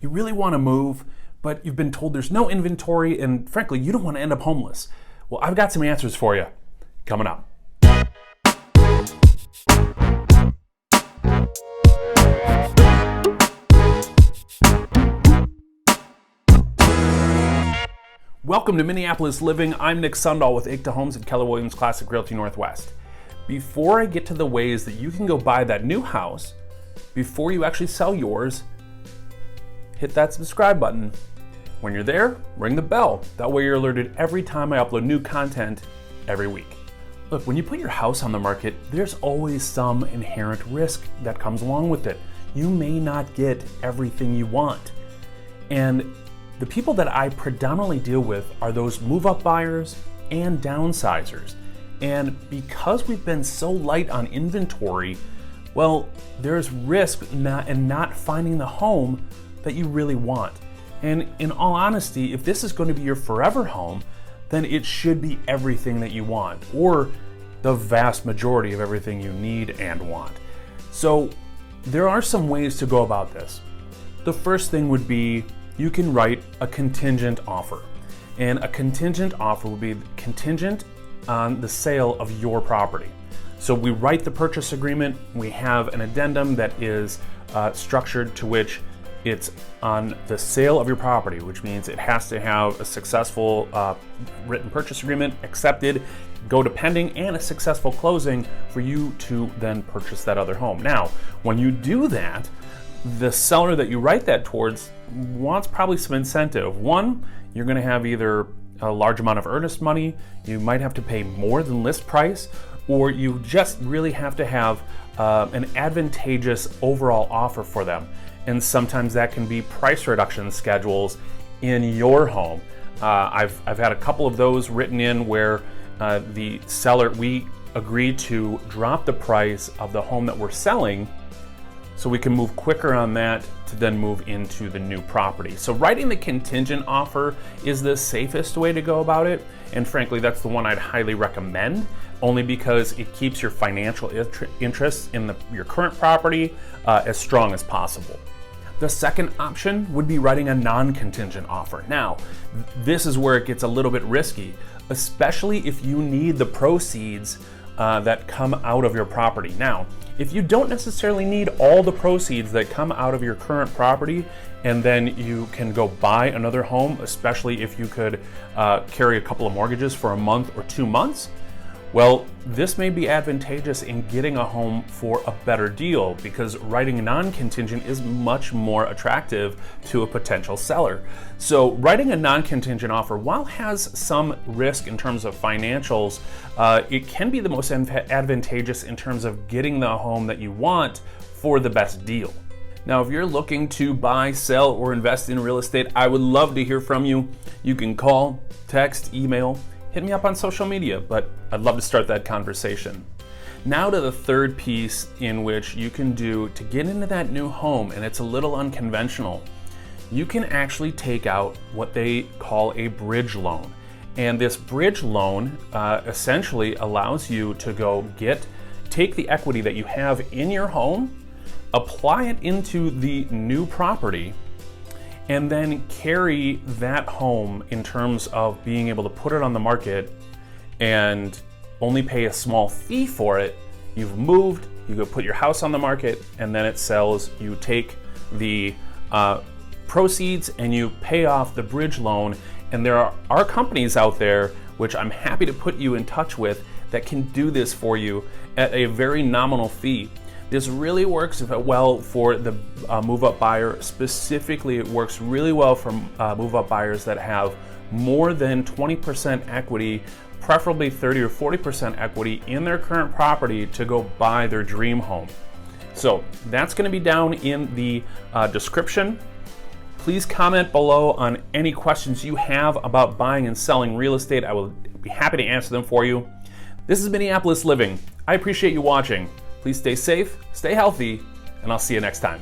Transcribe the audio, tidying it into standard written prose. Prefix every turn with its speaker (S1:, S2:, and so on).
S1: You really want to move, but you've been told there's no inventory, and frankly, you don't want to end up homeless. Well, I've got some answers for you coming up. Welcome to Minneapolis Living. I'm Nick Sundahl with ICTA Homes and Keller Williams Classic Realty Northwest. Before I get to the ways that you can go buy that new house, before you actually sell yours, hit that subscribe button. When you're there, ring the bell. That way you're alerted every time I upload new content every week. Look, when you put your house on the market, there's always some inherent risk that comes along with it. You may not get everything you want. And the people that I predominantly deal with are those move-up buyers and downsizers. And because we've been so light on inventory, well, there's risk in not finding the home that you really want. And in all honesty, if this is going to be your forever home, then it should be everything that you want, or the vast majority of everything you need and want. So there are some ways to go about this. The first thing would be you can write a contingent offer. And a contingent offer would be contingent on the sale of your property. So we write the purchase agreement, we have an addendum that is structured to which it's on the sale of your property, which means it has to have a successful written purchase agreement accepted, go to pending, and a successful closing for you to then purchase that other home. Now, when you do that, the seller that you write that towards wants probably some incentive. One, you're going to have either a large amount of earnest money, you might have to pay more than list price, or you just really have to have an advantageous overall offer for them. And sometimes that can be price reduction schedules in your home. I've had a couple of those written in where the seller, we agreed to drop the price of the home that we're selling so we can move quicker on that to then move into the new property. So writing the contingent offer is the safest way to go about it. And frankly, that's the one I'd highly recommend, only because it keeps your financial interests in your current property as strong as possible. The second option would be writing a non-contingent offer. Now, this is where it gets a little bit risky, especially if you need the proceeds that come out of your property. Now, if you don't necessarily need all the proceeds that come out of your current property, and then you can go buy another home, especially if you could carry a couple of mortgages for a month or 2 months, well, this may be advantageous in getting a home for a better deal, because writing non-contingent is much more attractive to a potential seller. So writing a non-contingent offer, while has some risk in terms of financials, it can be the most advantageous in terms of getting the home that you want for the best deal. Now, if you're looking to buy, sell, or invest in real estate, I would love to hear from you. You can call, text, email, hit me up on social media, but I'd love to start that conversation. Now to the third piece in which you can do to get into that new home, and it's a little unconventional. You can actually take out what they call a bridge loan. And this bridge loan essentially allows you to go take the equity that you have in your home, apply it into the new property, and then carry that home in terms of being able to put it on the market and only pay a small fee for it. You've moved, you go put your house on the market, and then it sells. You take the proceeds and you pay off the bridge loan. And there are companies out there, which I'm happy to put you in touch with, that can do this for you at a very nominal fee. This really works well for the move-up buyer. Specifically, it works really well for move-up buyers that have more than 20% equity, preferably 30 or 40% equity in their current property to go buy their dream home. So that's going to be down in the description. Please comment below on any questions you have about buying and selling real estate. I will be happy to answer them for you. This is Minneapolis Living. I appreciate you watching. Please stay safe, stay healthy, and I'll see you next time.